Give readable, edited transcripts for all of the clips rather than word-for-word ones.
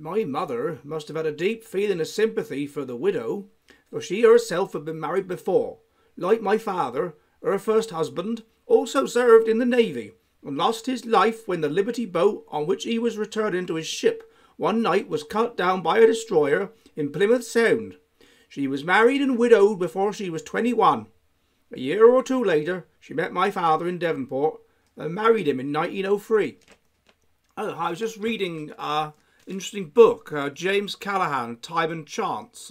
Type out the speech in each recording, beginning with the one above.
My mother must have had a deep feeling of sympathy for the widow, for she herself had been married before. Like my father, her first husband also served in the Navy, and lost his life when the Liberty boat on which he was returning to his ship one night was cut down by a destroyer in Plymouth Sound. She was married and widowed before she was 21. A year or two later, she met my father in Devonport and married him in 1903. Oh, I was just reading interesting book, James Callaghan, Time and Chance.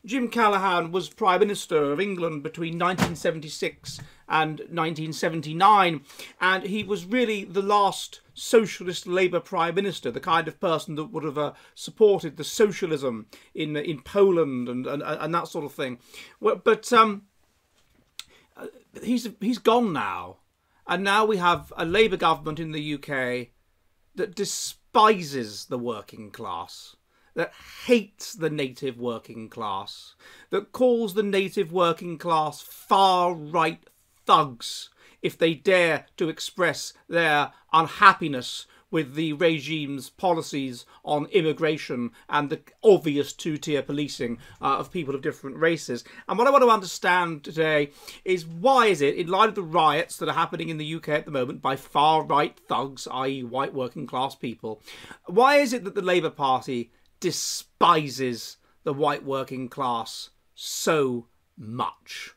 Jim Callaghan was Prime Minister of England between 1976 and 1979, and he was really the last socialist Labour Prime Minister, the kind of person that would have supported the socialism in Poland and that sort of thing. Well, but he's gone now, and now we have a Labour government in the UK that despises the working class, that hates the native working class, that calls the native working class far-right thugs if they dare to express their unhappiness with the regime's policies on immigration and the obvious two-tier policing of people of different races. And what I want to understand today is, why is it, in light of the riots that are happening in the UK at the moment by far-right thugs, i.e. white working class people, why is it that the Labour Party despises the white working class so much?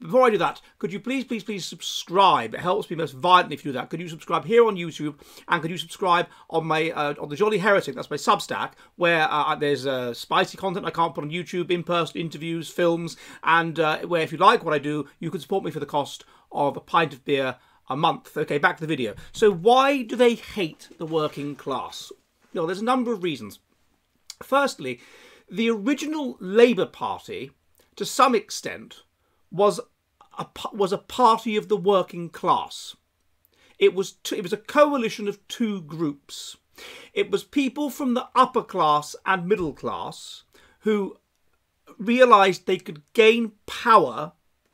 Before I do that, could you please subscribe? It helps me most violently if you do that. Could you subscribe here on YouTube, and could you subscribe on my on the Jolly Heretic? That's my Substack, where there's spicy content I can't put on YouTube, in-person interviews, films, and where, if you like what I do, you can support me for the cost of a pint of beer a month. Okay, back to the video. So why do they hate the working class? No, there's a number of reasons. Firstly, the original Labour Party, to some extent, was a party of the working class. It was a coalition of two groups. It was people from the upper class and middle class who realised they could gain power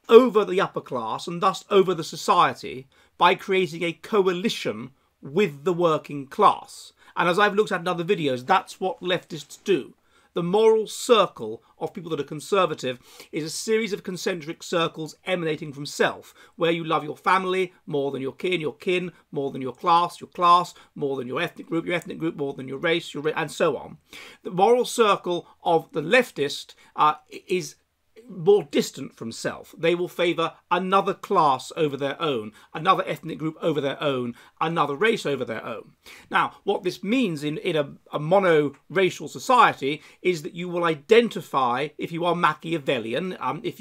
over the upper class and thus over the society by creating a coalition with the working class. And as I've looked at in other videos, that's what leftists do. The moral circle of people that are conservative is a series of concentric circles emanating from self, where you love your family more than your kin more than your class more than your ethnic group more than your race, and so on. The moral circle of the leftist is more distant from self. They will favour another class over their own, another ethnic group over their own, another race over their own. Now, what this means in a mono-racial society is that you will identify, if you are Machiavellian,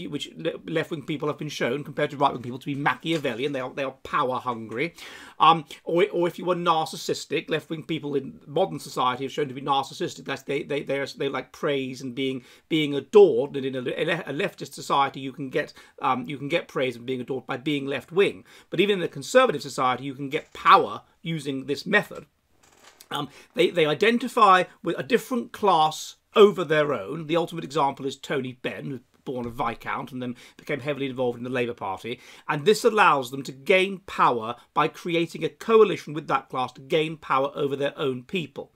which left-wing people have been shown, compared to right-wing people, to be Machiavellian, they are power-hungry, or if you are narcissistic, left-wing people in modern society have shown to be narcissistic. That's they like praise and being adored, and in a leftist society you can get praise and being adored by being left wing, but even in a conservative society you can get power using this method. They identify with a different class over their own. The ultimate example is Tony Benn, who was born a Viscount and then became heavily involved in the Labour Party, and this allows them to gain power by creating a coalition with that class to gain power over their own people.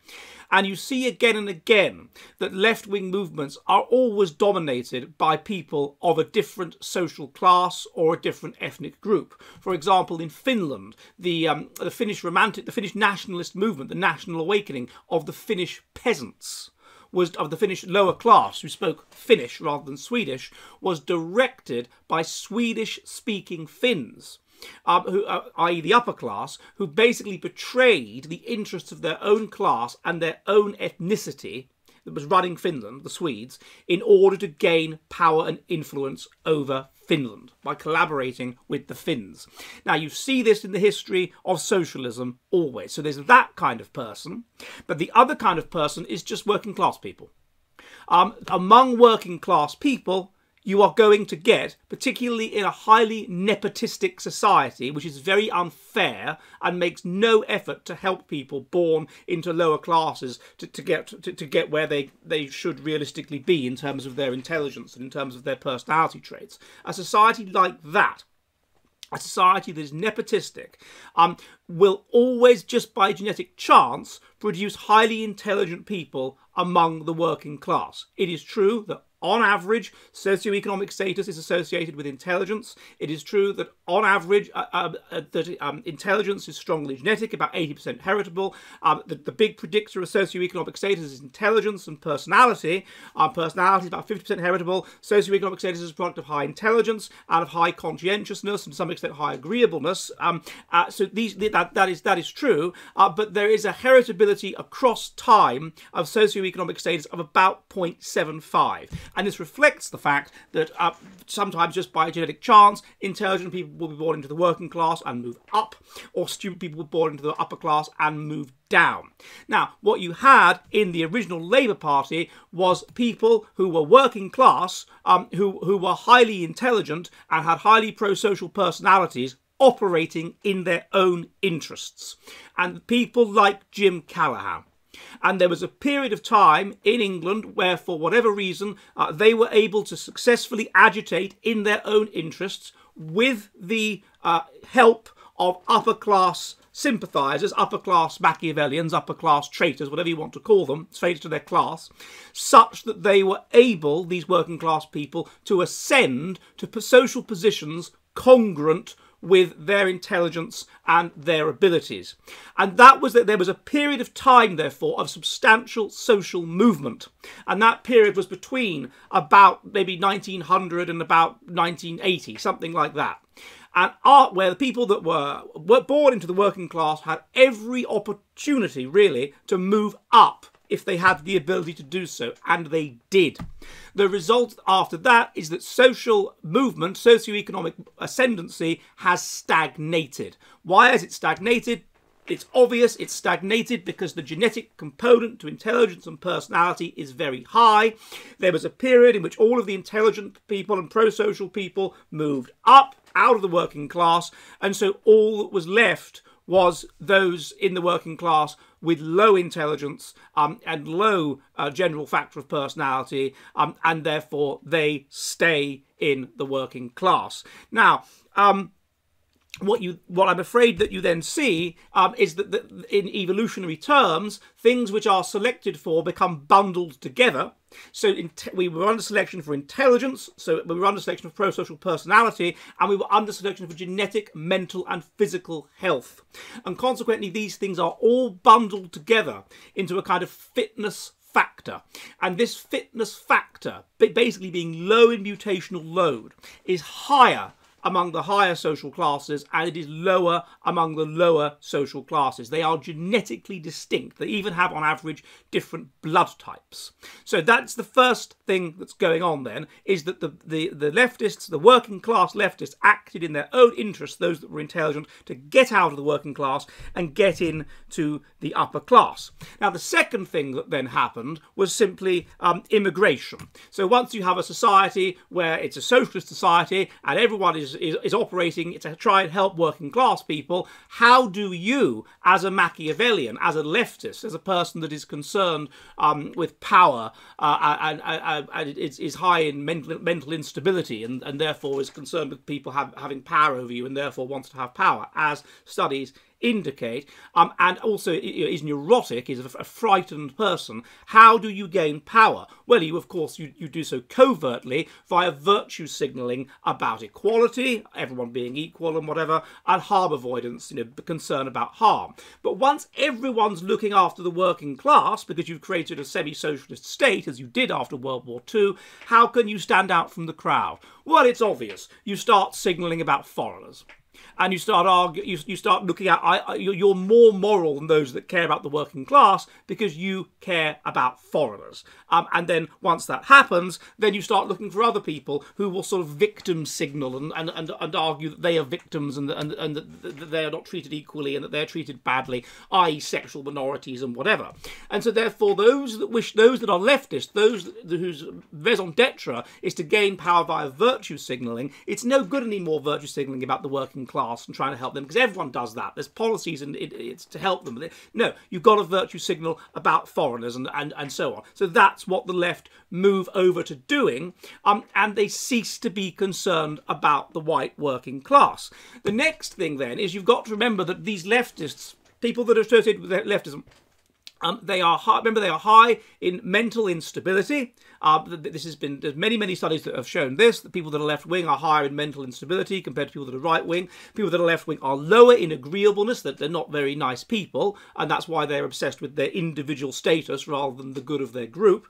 And you see again and again that left-wing movements are always dominated by people of a different social class or a different ethnic group. For example, in Finland, the Finnish nationalist movement, the national awakening of the Finnish peasants, of the Finnish lower class who spoke Finnish rather than Swedish, was directed by Swedish-speaking Finns. I.e. the upper class, who basically betrayed the interests of their own class and their own ethnicity that was running Finland, the Swedes, in order to gain power and influence over Finland by collaborating with the Finns. Now, you see this in the history of socialism always. So there's that kind of person, but the other kind of person is just working class people. Among working class people, you are going to get, particularly in a highly nepotistic society, which is very unfair and makes no effort to help people born into lower classes to get where they should realistically be in terms of their intelligence and in terms of their personality traits. A society like that a society that is nepotistic, will always, just by genetic chance, produce highly intelligent people among the working class. It is true that on average, socioeconomic status is associated with intelligence. It is true that on average, intelligence is strongly genetic, about 80% heritable. The big predictor of socioeconomic status is intelligence and personality. Personality is about 50% heritable. Socioeconomic status is a product of high intelligence and of high conscientiousness and to some extent high agreeableness. So that is true, but there is a heritability across time of socioeconomic status of about 0.75. And this reflects the fact that sometimes just by genetic chance, intelligent people will be born into the working class and move up, or stupid people will be born into the upper class and move down. Now, what you had in the original Labour Party was people who were working class, who were highly intelligent and had highly pro-social personalities operating in their own interests. And people like Jim Callaghan. And there was a period of time in England where, for whatever reason, they were able to successfully agitate in their own interests with the help of upper-class sympathisers, upper-class Machiavellians, upper-class traitors, whatever you want to call them, traitors to their class, such that they were able, these working-class people, to ascend to social positions congruent with their intelligence and their abilities. And that was that there was a period of time, therefore, of substantial social movement. And that period was between about maybe 1900 and about 1980, something like that. And where the people that were born into the working class had every opportunity, really, to move up if they had the ability to do so, and they did. The result after that is that social movement, socioeconomic ascendancy, has stagnated. Why has it stagnated? It's obvious it's stagnated because the genetic component to intelligence and personality is very high. There was a period in which all of the intelligent people and pro-social people moved up out of the working class, and so all that was left was those in the working class with low intelligence and low general factor of personality, and therefore they stay in the working class. Now, what I'm afraid that you then see is that in evolutionary terms, things which are selected for become bundled together. So we were under selection for intelligence, so we were under selection for pro-social personality, and we were under selection for genetic, mental and physical health. And consequently, these things are all bundled together into a kind of fitness factor. And this fitness factor, basically being low in mutational load, is higher among the higher social classes, and it is lower among the lower social classes. They are genetically distinct. They even have, on average, different blood types. So that's the first thing that's going on then, is that the leftists, the working class leftists, acted in their own interest, those that were intelligent, to get out of the working class and get into the upper class. Now, the second thing that then happened was simply immigration. So once you have a society where it's a socialist society and everyone is operating to try and help working class people, how do you, as a Machiavellian, as a leftist, as a person that is concerned with power and is high in mental instability and therefore is concerned with people having power over you and therefore wants to have power, as studies indicate, and also is neurotic, is a frightened person, how do you gain power? Well, of course, you do so covertly via virtue signalling about equality, everyone being equal and whatever, and harm avoidance, concern about harm. But once everyone's looking after the working class, because you've created a semi-socialist state, as you did after World War II, how can you stand out from the crowd? Well, it's obvious. You start signalling about foreigners. And you start looking at you're more moral than those that care about the working class because you care about foreigners. And then once that happens, then you start looking for other people who will sort of victim signal and argue that they are victims and that they are not treated equally and that they're treated badly, i.e. sexual minorities and whatever. And so therefore those that are leftist, those whose raison d'etre is to gain power via virtue signalling, it's no good anymore virtue signalling about the working working class and trying to help them, because everyone does that. There's policies and it's to help them. No, you've got a virtue signal about foreigners and so on. So that's what the left move over to doing, and they cease to be concerned about the white working class. The next thing then is you've got to remember that these leftists, people that are associated with leftism, they are high, remember, they are high in mental instability. There's many studies that have shown this, that people that are left-wing are higher in mental instability compared to people that are right-wing. People that are left-wing are lower in agreeableness, that they're not very nice people, and that's why they're obsessed with their individual status rather than the good of their group.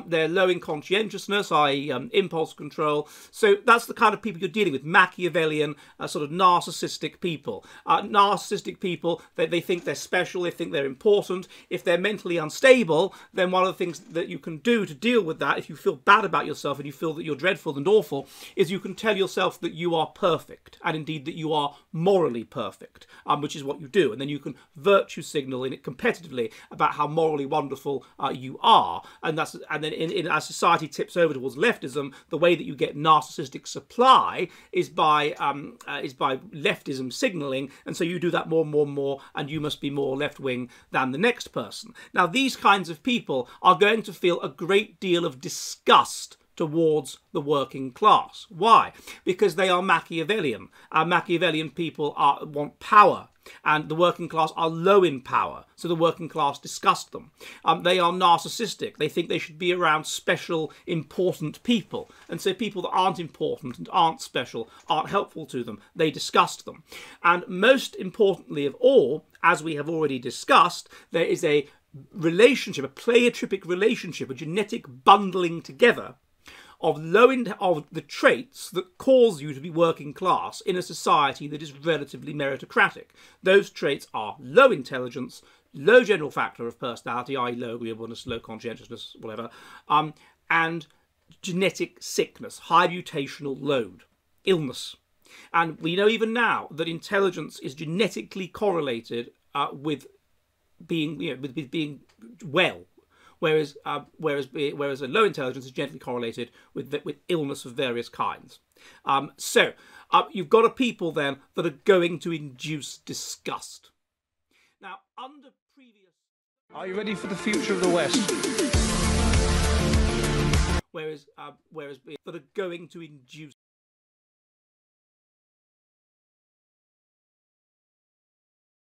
They're low in conscientiousness, i.e. Impulse control. So that's the kind of people you're dealing with, Machiavellian, sort of narcissistic people. Narcissistic people, they think they're special, they think they're important. If they're mentally unstable, then one of the things that you can do to deal with that, if you feel bad about yourself and you feel that you're dreadful and awful, is you can tell yourself that you are perfect, and indeed that you are morally perfect, which is what you do. And then you can virtue signal in it competitively about how morally wonderful you are. And then as society tips over towards leftism, the way that you get narcissistic supply is by leftism signaling, and so you do that more and more and more, and you must be more left-wing than the next person. Now, these kinds of people are going to feel a great deal of disgust towards the working class. Why? Because they are Machiavellian. Machiavellian people want power, and the working class are low in power, so the working class disgust them. They are narcissistic. They think they should be around special, important people, and so people that aren't important and aren't special, aren't helpful to them. They disgust them. And most importantly of all, as we have already discussed, there is a relationship, a pleiotropic relationship, a genetic bundling together of the traits that cause you to be working class in a society that is relatively meritocratic. Those traits are low intelligence, low general factor of personality, i.e. low agreeableness, low conscientiousness, whatever, and genetic sickness, high mutational load, illness. And we know even now that intelligence is genetically correlated with being, with being well. Whereas a low intelligence is gently correlated with illness of various kinds. So you've got a people then that are going to induce disgust. Now, under previous... Are you ready for the future of the West? Whereas that are going to induce...